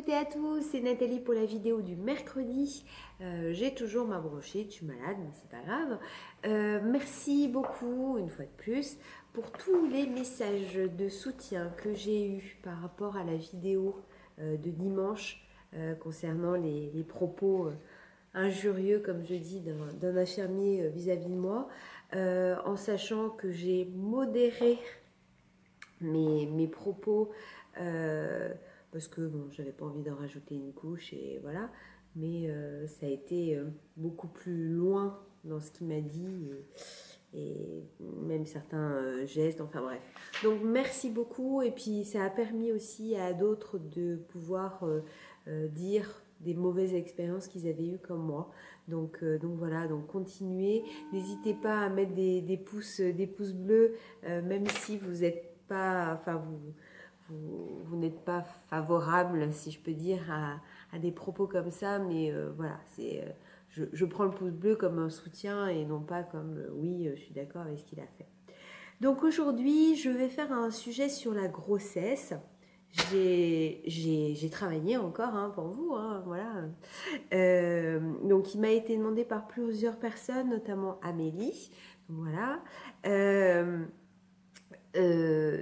Salut à tous, c'est Nathalie pour la vidéo du mercredi. J'ai toujours ma bronchite, je suis malade, mais c'est pas grave. Merci beaucoup, une fois de plus, pour tous les messages de soutien que j'ai eus par rapport à la vidéo de dimanche concernant les propos injurieux, comme je dis, d'un infirmier vis-à-vis de moi, en sachant que j'ai modéré mes propos. Parce que bon, j'avais pas envie d'en rajouter une couche et voilà, mais ça a été beaucoup plus loin dans ce qu'il m'a dit et même certains gestes, enfin bref. Donc merci beaucoup et puis ça a permis aussi à d'autres de pouvoir dire des mauvaises expériences qu'ils avaient eues comme moi. Donc voilà, donc continuez. N'hésitez pas à mettre des pouces bleus, même si vous êtes pas, enfin vous n'êtes pas favorable, si je peux dire, à des propos comme ça, mais voilà, je prends le pouce bleu comme un soutien et non pas comme oui, je suis d'accord avec ce qu'il a fait. Donc aujourd'hui, je vais faire un sujet sur la grossesse. J'ai travaillé encore pour vous, voilà. Donc il m'a été demandé par plusieurs personnes, notamment Amélie. Voilà.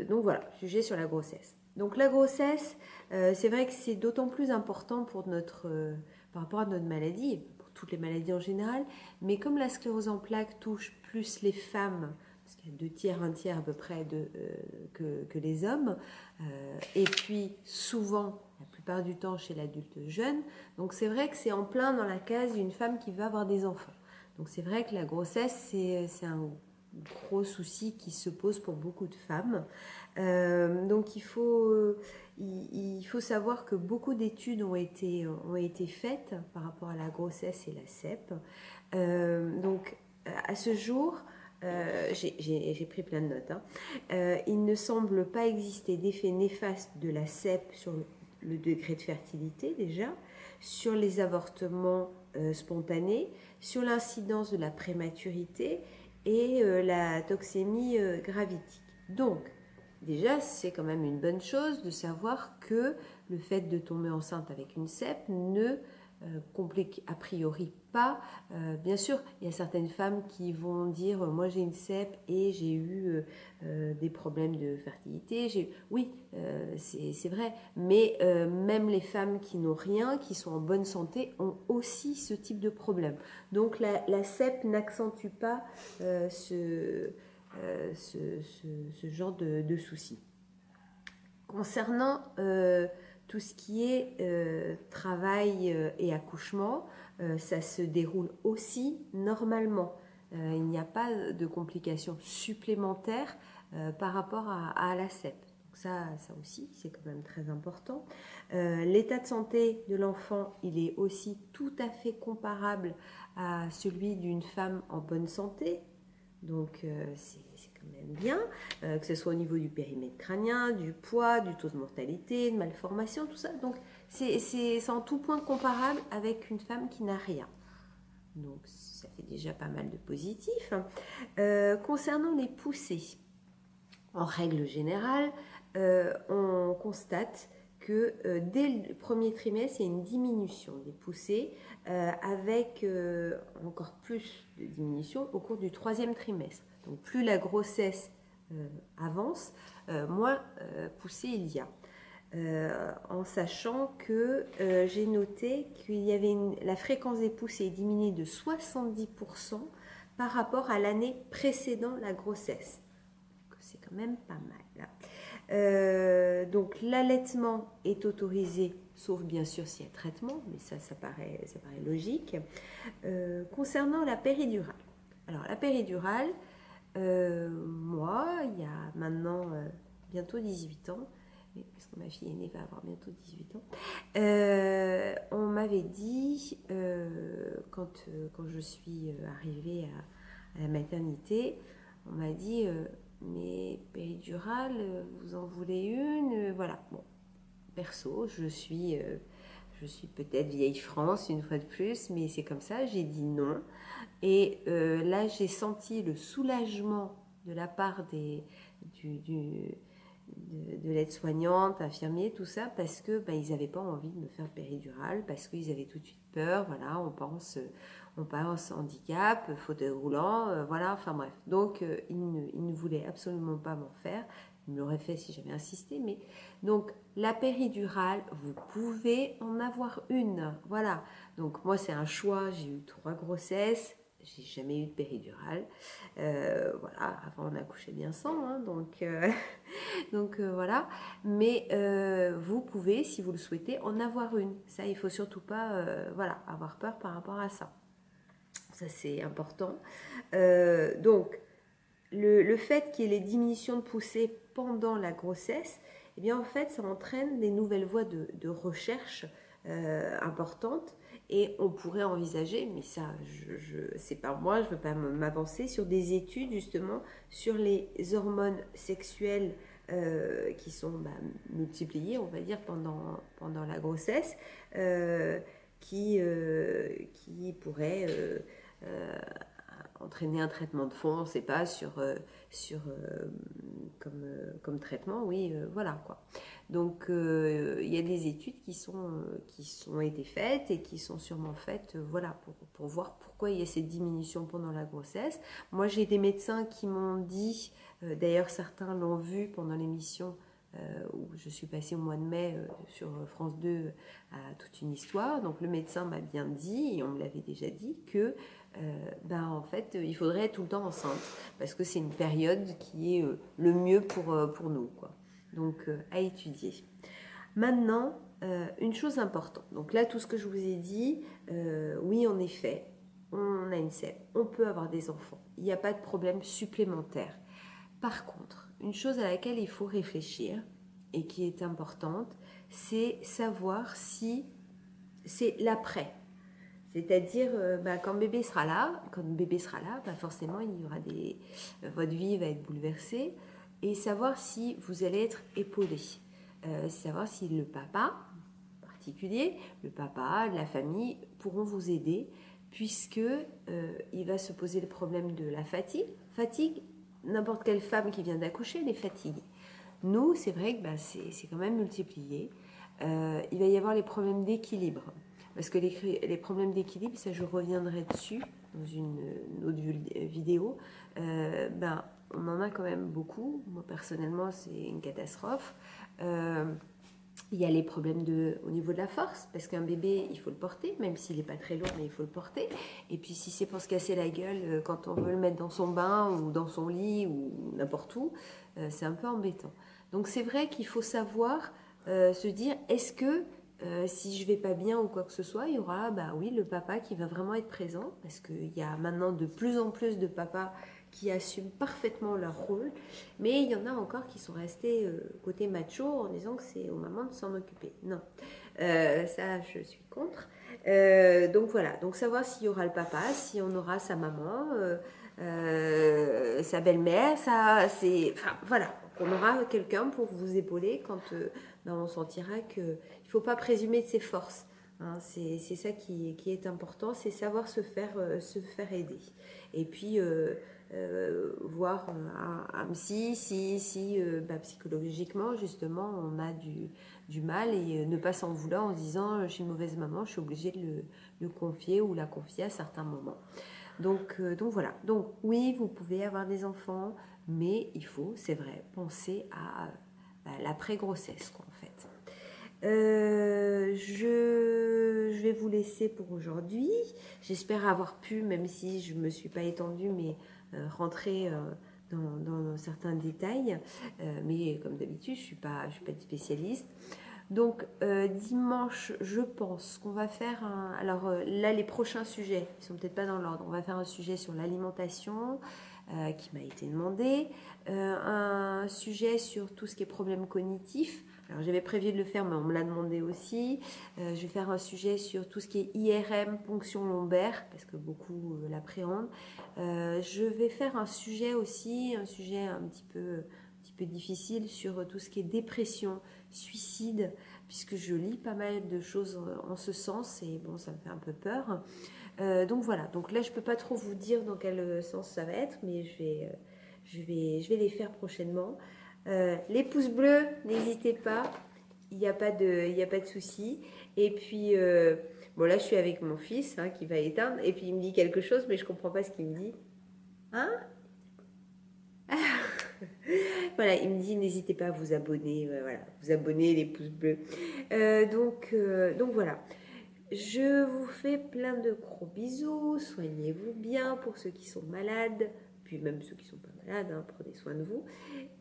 Donc voilà, sujet sur la grossesse. Donc la grossesse, c'est vrai que c'est d'autant plus important pour par rapport à notre maladie, pour toutes les maladies en général, mais comme la sclérose en plaques touche plus les femmes, parce qu'il y a 2 tiers, 1 tiers à peu près que les hommes, et puis souvent, la plupart du temps chez l'adulte jeune, donc c'est vrai que c'est en plein dans la case d'une femme qui veut avoir des enfants. Donc c'est vrai que la grossesse, c'est un gros souci qui se pose pour beaucoup de femmes. Donc il faut savoir que beaucoup d'études ont été faites par rapport à la grossesse et la CEP. Donc à ce jour, j'ai pris plein de notes. Il ne semble pas exister d'effet néfaste de la CEP sur le degré de fertilité déjà, sur les avortements spontanés, sur l'incidence de la prématurité et la toxémie gravidique. Donc, déjà, c'est quand même une bonne chose de savoir que le fait de tomber enceinte avec une CEP ne complique a priori pas. Bien sûr, il y a certaines femmes qui vont dire moi j'ai une CEP et j'ai eu des problèmes de fertilité. Oui, c'est vrai, mais même les femmes qui n'ont rien, qui sont en bonne santé, ont aussi ce type de problème. Donc la CEP n'accentue pas ce genre de soucis. Concernant tout ce qui est travail et accouchement, ça se déroule aussi normalement. Il n'y a pas de complications supplémentaires par rapport à la CEP. Donc ça aussi, c'est quand même très important. L'état de santé de l'enfant, il est aussi tout à fait comparable à celui d'une femme en bonne santé. Donc c'est quand même bien, que ce soit au niveau du périmètre crânien, du poids, du taux de mortalité, de malformation, tout ça. Donc c'est en tout point comparable avec une femme qui n'a rien. Donc ça fait déjà pas mal de positifs. Concernant les poussées, en règle générale, on constate que dès le premier trimestre, il y a une diminution des poussées avec encore plus de diminution au cours du 3e trimestre. Donc plus la grossesse avance, moins poussées il y a. En sachant que j'ai noté qu'il y avait la fréquence des poussées diminuée de 70% par rapport à l'année précédant la grossesse. C'est quand même pas mal. Donc l'allaitement est autorisé, sauf bien sûr s'il y a traitement, mais ça paraît logique. Concernant la péridurale. Alors la péridurale, moi, il y a maintenant bientôt 18 ans, parce que ma fille aînée va avoir bientôt 18 ans, on m'avait dit, quand je suis arrivée à la maternité, on m'a dit mais péridurale, vous en voulez une? Voilà. Bon, perso, je suis peut-être vieille France une fois de plus, mais c'est comme ça, j'ai dit non. Et là, j'ai senti le soulagement de la part de l'aide-soignante, infirmier, tout ça, parce que ben, ils n'avaient pas envie de me faire péridurale, parce qu'ils avaient tout de suite peur, voilà, on pense handicap, fauteuil roulant, voilà, enfin bref. Donc, ils ne voulaient absolument pas m'en faire. Ils me l'auraient fait si j'avais insisté, mais donc la péridurale, vous pouvez en avoir une, voilà. Donc moi, c'est un choix, j'ai eu 3 grossesses, j'ai jamais eu de péridurale. Voilà, avant on accouchait bien sans, hein, donc voilà. Mais vous pouvez, si vous le souhaitez, en avoir une. Ça, il faut surtout pas, voilà, avoir peur par rapport à ça. Ça, c'est important. Donc, le fait qu'il y ait les diminutions de poussée pendant la grossesse, eh bien, en fait, ça entraîne des nouvelles voies de recherche importantes. Et on pourrait envisager, mais ça, c'est pas moi, je ne veux pas m'avancer, sur des études justement sur les hormones sexuelles qui sont multipliées, on va dire, pendant la grossesse, qui pourraient entraîner un traitement de fond, on ne sait pas, comme traitement, oui, voilà quoi. Donc il y a des études qui ont été faites et qui sont sûrement faites, voilà, pour voir pourquoi il y a cette diminution pendant la grossesse. Moi, j'ai des médecins qui m'ont dit, d'ailleurs certains l'ont vu pendant l'émission où je suis passée au mois de mai sur France 2 à toute une histoire. Donc le médecin m'a bien dit, et on me l'avait déjà dit, que en fait, il faudrait être tout le temps enceinte, parce que c'est une période qui est le mieux pour nous, quoi. Donc, à étudier. Maintenant, une chose importante. Donc là, tout ce que je vous ai dit, oui, en effet, on a une sève, on peut avoir des enfants. Il n'y a pas de problème supplémentaire. Par contre, une chose à laquelle il faut réfléchir, et qui est importante, c'est savoir si c'est l'après. C'est-à-dire, quand bébé sera là, forcément, il y aura votre vie va être bouleversée, et savoir si vous allez être épaulé. Savoir si le papa, en particulier, le papa, la famille, pourront vous aider, puisque il va se poser le problème de la fatigue. Fatigue, n'importe quelle femme qui vient d'accoucher, elle est fatiguée. Nous, c'est vrai que c'est quand même multiplié. Il va y avoir les problèmes d'équilibre. Parce que les problèmes d'équilibre, ça je reviendrai dessus dans une autre vidéo, on en a quand même beaucoup. Moi personnellement, c'est une catastrophe. Il y a les problèmes au niveau de la force, parce qu'un bébé, il faut le porter, même s'il n'est pas très lourd, mais il faut le porter. Et puis si c'est pour se casser la gueule quand on veut le mettre dans son bain ou dans son lit ou n'importe où, c'est un peu embêtant. Donc c'est vrai qu'il faut savoir se dire, est-ce que si je vais pas bien ou quoi que ce soit, il y aura oui, le papa qui va vraiment être présent, parce qu'il y a maintenant de plus en plus de papas qui assument parfaitement leur rôle, mais il y en a encore qui sont restés côté macho en disant que c'est aux mamans de s'en occuper. Non, ça je suis contre. Donc voilà, donc savoir s'il y aura le papa, si on aura sa maman, sa belle-mère, voilà, on aura quelqu'un pour vous épauler quand on sentira qu'il ne faut pas présumer de ses forces. Hein, c'est ça qui est important, c'est savoir se faire aider. Et puis voir un psy si psychologiquement justement on a du mal, et ne pas s'en vouloir en se disant je suis une mauvaise maman, je suis obligée de le confier ou la confier à certains moments. Donc voilà, donc oui, vous pouvez avoir des enfants, mais il faut, c'est vrai, penser à l'après-grossesse, quoi, en fait. Je vais vous laisser pour aujourd'hui. J'espère avoir pu, même si je ne me suis pas étendue, mais rentrer dans certains détails. Mais comme d'habitude, je ne suis pas une spécialiste. Donc dimanche, je pense qu'on va faire alors là, les prochains sujets, ils ne sont peut-être pas dans l'ordre. On va faire un sujet sur l'alimentation qui m'a été demandé, un sujet sur tout ce qui est problème cognitif. Alors j'avais prévu de le faire, mais on me l'a demandé aussi. Je vais faire un sujet sur tout ce qui est IRM, ponction lombaire, parce que beaucoup l'appréhendent. Je vais faire un sujet aussi, un sujet un petit peu difficile sur tout ce qui est dépression, suicide, puisque je lis pas mal de choses en ce sens, et bon, ça me fait un peu peur. Donc voilà, donc là je peux pas trop vous dire dans quel sens ça va être, mais je vais les faire prochainement. Les pouces bleus, n'hésitez pas. Il n'y a pas de souci. Et puis, bon là, je suis avec mon fils hein, qui va éteindre. Et puis, il me dit quelque chose, mais je ne comprends pas ce qu'il me dit. Hein? Voilà, il me dit n'hésitez pas à vous abonner, voilà, vous abonner, les pouces bleus. Donc voilà, je vous fais plein de gros bisous, soignez-vous bien pour ceux qui sont malades, puis même ceux qui ne sont pas malades, hein, prenez soin de vous.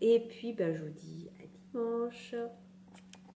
Et puis ben, je vous dis à dimanche.